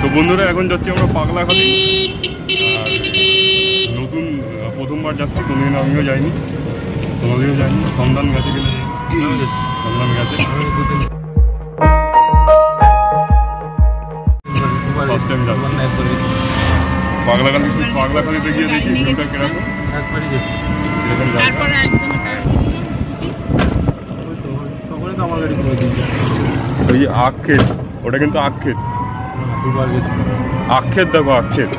তো বন্ধুরা এখন যাচ্ছি আমরা পাগলাখালি। আর নতুন প্রথমবার যাচ্ছি, কোনোদিন আমিও যাইনি, সোনাদিও যাইনি। সন্ধান গেছে কিনা, সন্ধান গেছে ফার্স্ট টাইম যাচ্ছি পাগলাখালি। পাগলাখালিতে গিয়ে দেখি ভিউটা কিরকম। ওই আখ ক্ষেত, ওটা কিন্তু আখ ক্ষেত। আখ ক্ষেত দেখো, আখ ক্ষেত।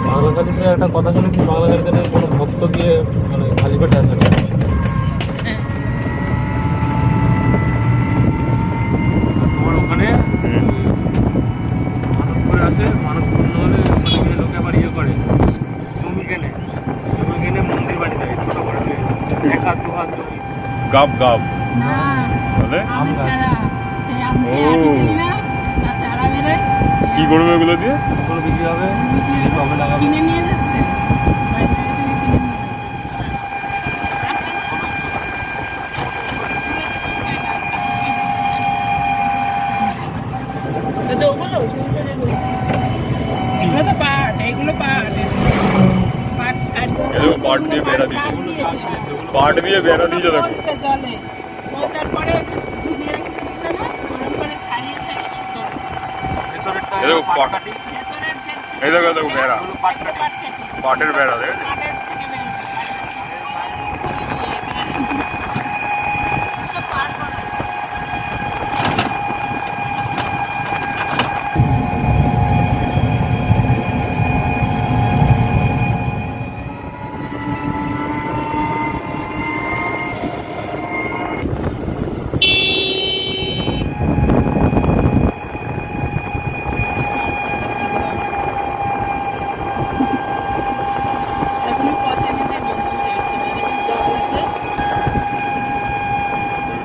বাংলাখালিতে একটা কথা শুনেছি, বাংলাখালিতে কোনো ভক্ত গিয়ে মানে খালি পেটে আসে না। তোমার ওখানে মানব করে আসে, মানব পূর্ণ হলে ওখানে লোকে আবার ইয়ে করে, জমি কেনে, জমি কেনে মন্দির বাড়ি দেয় ছোট করে, এক হাত দু হাত জমি। গাব গাব কি করবে এগুলো দিয়ে? বিক্রি হবে, কিনে নিয়ে যাচ্ছে। পাট দিয়ে বেড়া দিয়েছে, পাট দিয়ে বেড়া দিয়েছে দেখো। এই দেখো দেখো বেড়া, পাটের বেড়া দেখো।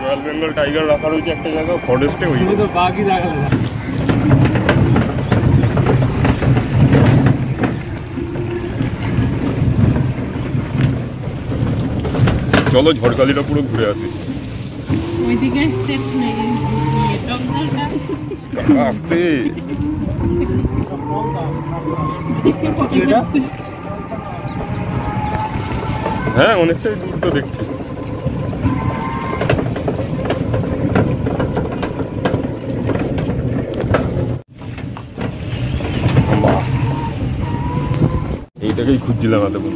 রয়্যাল বেঙ্গল টাইগার রাখা রয়েছে একটা জায়গা ফরেস্টে, ওই তো বাঘই দেখা যায়। চলো ঝড়খালিটা পুরো ঘুরে আসি। আসতে হ্যাঁ, অনেকটাই দূর তো দেখছি। এইটাকেই খুঁজছিলাম এতক্ষণ।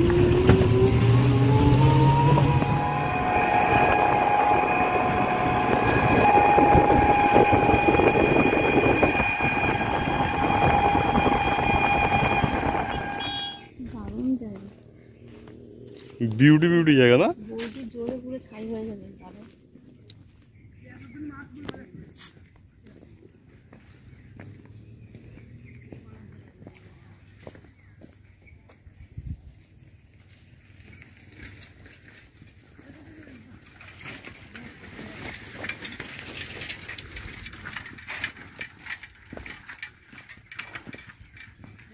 বিউটি বিউটি জায়গা না? জোরে পুরো ছাই হয়ে যাবে।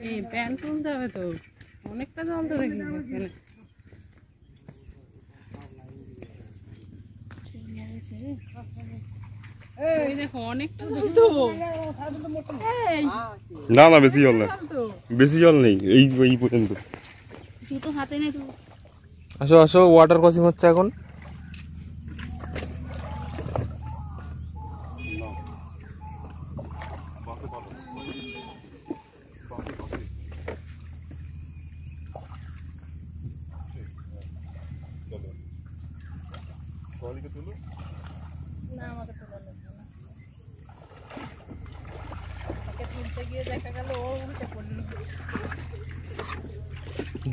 এই প্যান্ট তুলতে হবে তো, অনেকটা জল তো দেখি না না, বেশি জল না, বেশি জল নেই এই পর্যন্ত। জুতো হাতে নেই। আসো আসো, ওয়াটার ক্রসিং হচ্ছে এখন।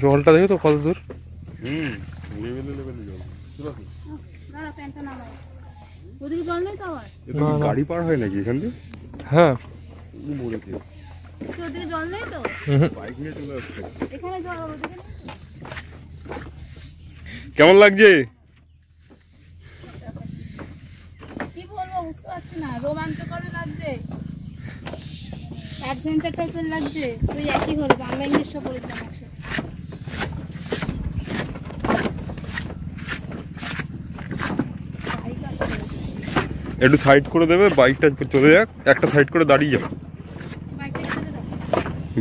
জলটা দেখো তো কত দূর। গাড়ি পার হয় নাকি এখান থেকে? হ্যাঁ, জল নেই তো, বাইক নিয়ে চলে আসছে। এখানে জল কেমন লাগছে? কি বলবো বুঝতে পারছি না, রোমাঞ্চকর লাগছে। অ্যাডভেঞ্চার টাইপের লাগছে, ওই একই হলো, বাংলা ইংলিশ সব বলে দিলাম একসাথে। একটু সাইড করে দেবে, বাইকটা চলে যাক, একটা সাইড করে দাঁড়িয়ে যাও,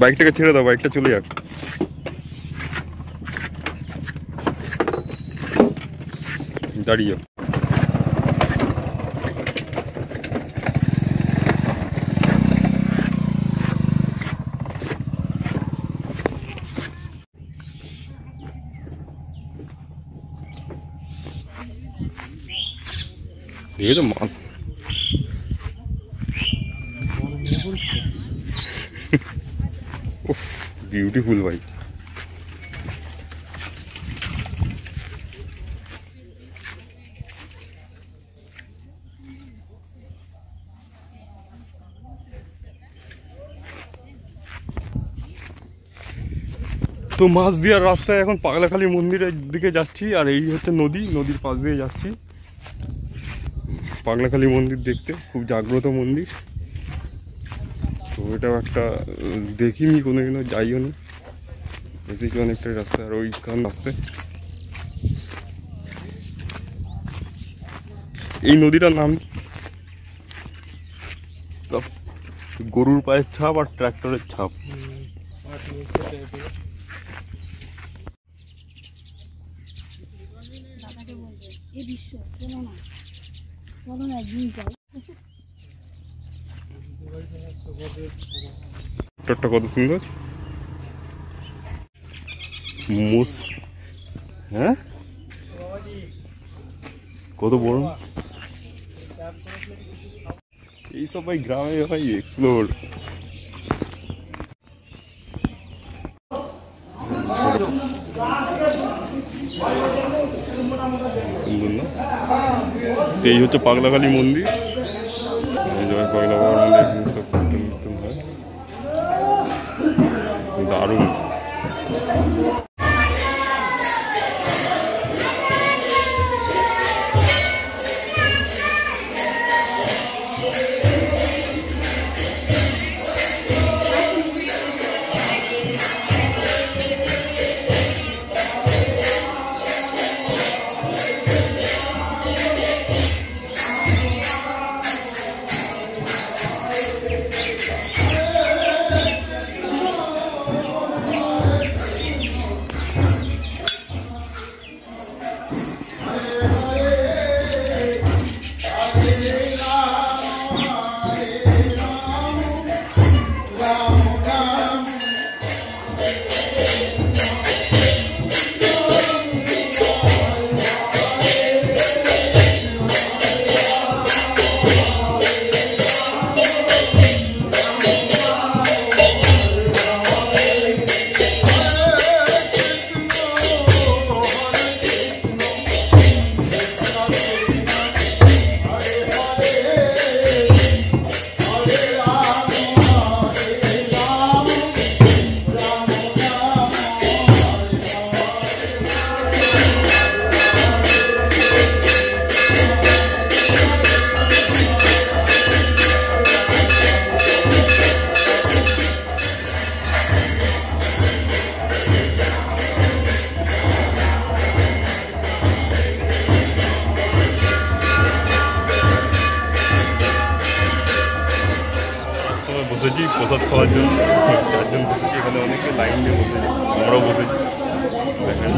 বাইকটাকে ছেড়ে দাও, বাইকটা চলে যাক। দাঁড়িয়ে যাও। দেখেছো মাছ? উফ, বিউটিফুল ভাই। তো মাছ দিয়ার রাস্তায় এখন পাগলাখালী মন্দিরের দিকে যাচ্ছি, আর এই হচ্ছে নদী, নদীর পাশ দিয়ে যাচ্ছি পাগলাখালী মন্দির দেখতে। খুব জাগ্রত মন্দির। তো এটাও একটা দেখিনি কোনোদিনও, যাইও নি, এসেছি অনেকটাই রাস্তা। আর ওই কান আসছে, এই নদীটার নাম সব গরুর পায়ের ছাপ আর ট্রাক্টরের ছাপ। ট্রাক্টরটা কত সুন্দর, মোষ, হ্যাঁ কত বড়। এইসব ভাই গ্রামে ভাই এক্সপ্লোর। সুন্দর না? এই হচ্ছে পাগলাখালী মন্দির। জয় পাগলা বাবার মন্দির, এখানে সব কীর্তন কীর্তন হয়, দারুণ। বসেছি প্রসাদ খাওয়ার জন্য, চারজন বসেছি এখানে, অনেকে লাইন দিয়ে বসেছি, আমরাও বসেছি। দেখেন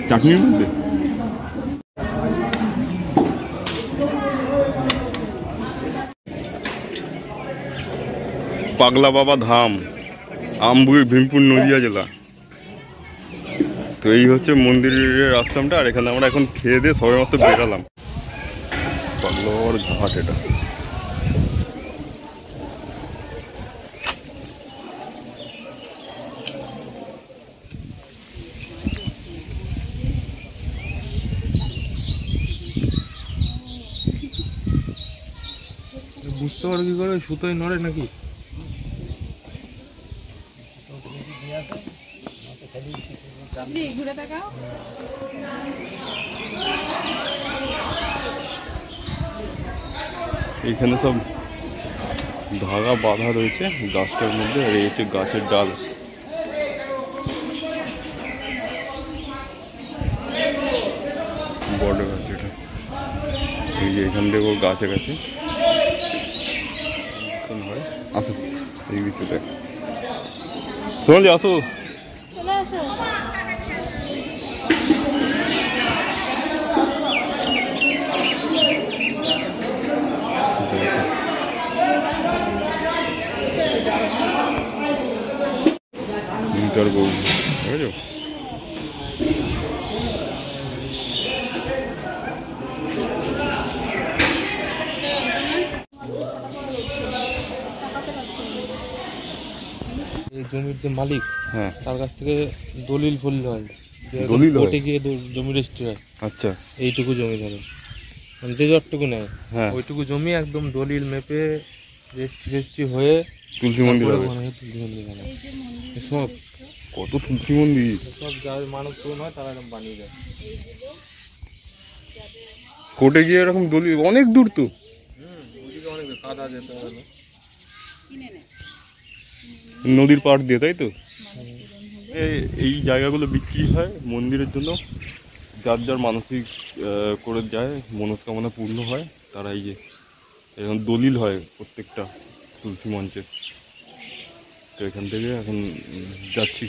চাটনির মধ্যে পাগলা বাবা ধাম, আমবুই, ভীমপুর, নদিয়া জেলা। তো এই হচ্ছে মন্দিরের আশ্রমটা। আর এখানে আমরা এখন খেয়ে দিয়ে সবাই মতো বেরালাম। পাগলা বাবার ঘাট এটা। বুঝতে পারো কি করে সুতোয় নড়ে নাকি? ঘুরে দেখাও। এখানে সব ধাগা বাঁধা রয়েছে গাছটার মধ্যে। আর এই হচ্ছে গাছের ডাল। বড় গাছ এটা। এই যে এখান থেকেও গাছে গাছে আসো, এই ভিতরে সোনালি আসো। চলে আসো। মিটার বউ, ঠিক আছে। এই জমির যে মালিক, হ্যাঁ, তার কাছ থেকে দলিল ফলিল হয়। দলিল হয়? কোর্টে গিয়ে জমি রেজিস্ট্রি হয়। আচ্ছা, এইটুকু জমি ধরে মানে যে যতটুকু নেয়, হ্যাঁ, ওইটুকু জমি একদম দলিল মেপে রেজিস্ট্রি হয়ে তুলসী মন্দির হবে। তুলসী মন্দির বানায়। এই যে মন্দির সব কত তুলসী মন্দির! সব যাদের মানব পূরণ হয় তারা এরকম বানিয়ে দেয়। কোর্টে গিয়ে এরকম দলিল, অনেক দূর তো। ওইদিকে অনেক কাদা যেতে হয় না। কিনে নেয়। নদীর পাড় দিয়ে, তাই তো। এই জায়গাগুলো বিক্রি হয় মন্দিরের জন্য। যার যার মানসিক করে যায়, মনস্কামনা পূর্ণ হয়, তারা এই যে এখন দলিল হয় প্রত্যেকটা তুলসী মঞ্চে। তো এখান থেকে এখন যাচ্ছি,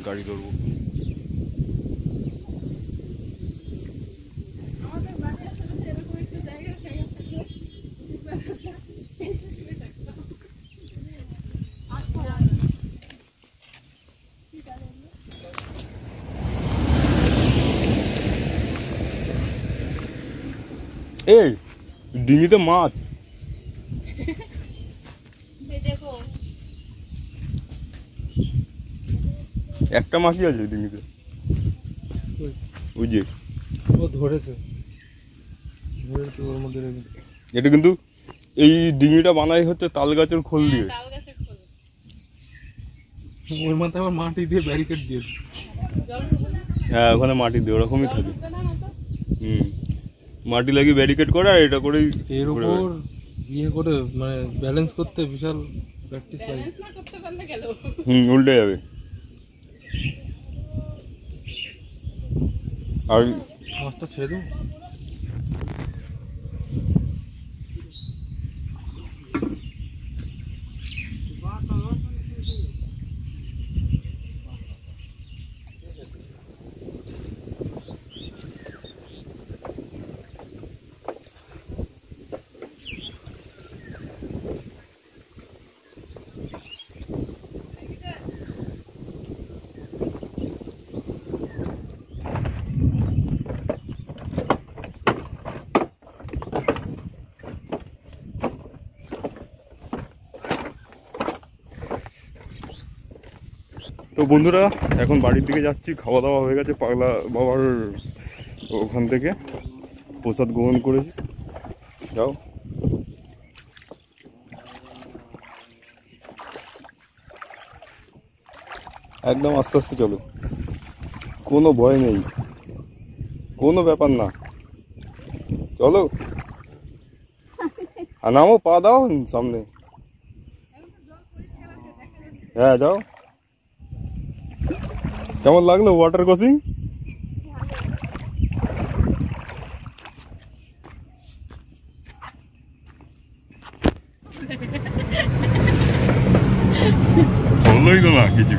গাড়ি ধরবো। এই ডিঙিতে মাছ, দেখো একটা মাছই আছে ডিঙিতে। ওই যে ও ধরেছে, ধরেছে ওর মধ্যে রেখে। এটা কিন্তু এই ডিঙিটা বানাই হচ্ছে তাল গাছের খোল দিয়ে। তাল গাছের খোল। ওর মাথায় আবার মাটি দিয়ে ব্যারিকেড দিয়েছে। জল ঢুকবে না? হ্যাঁ, ওখানে মাটি দিয়ে ওরকমই থাকে। ঢুকবে না না তো? মাটি লাগিয়ে ব্যারিকেড করে, আর এটা করেই এর উপর ইয়ে করে মানে ব্যালেন্স করতে বিশাল প্র্যাকটিস লাগে। ব্যালেন্স না করতে পারলে গেল। উল্টে যাবে। আর মাছটা ছেড়ে দেবো। তো বন্ধুরা, এখন বাড়ির দিকে যাচ্ছি। খাওয়া দাওয়া হয়ে গেছে, পাগলা বাবার ওখান থেকে প্রসাদ গ্রহণ করেছি। যাও, একদম আস্তে আস্তে চলো, কোনো ভয় নেই, কোনো ব্যাপার না। চলো, আর নামো, পা দাও সামনে। হ্যাঁ, যাও। কেমন লাগলো ওয়াটার ক্রসিং? হলোই তো না কিছু।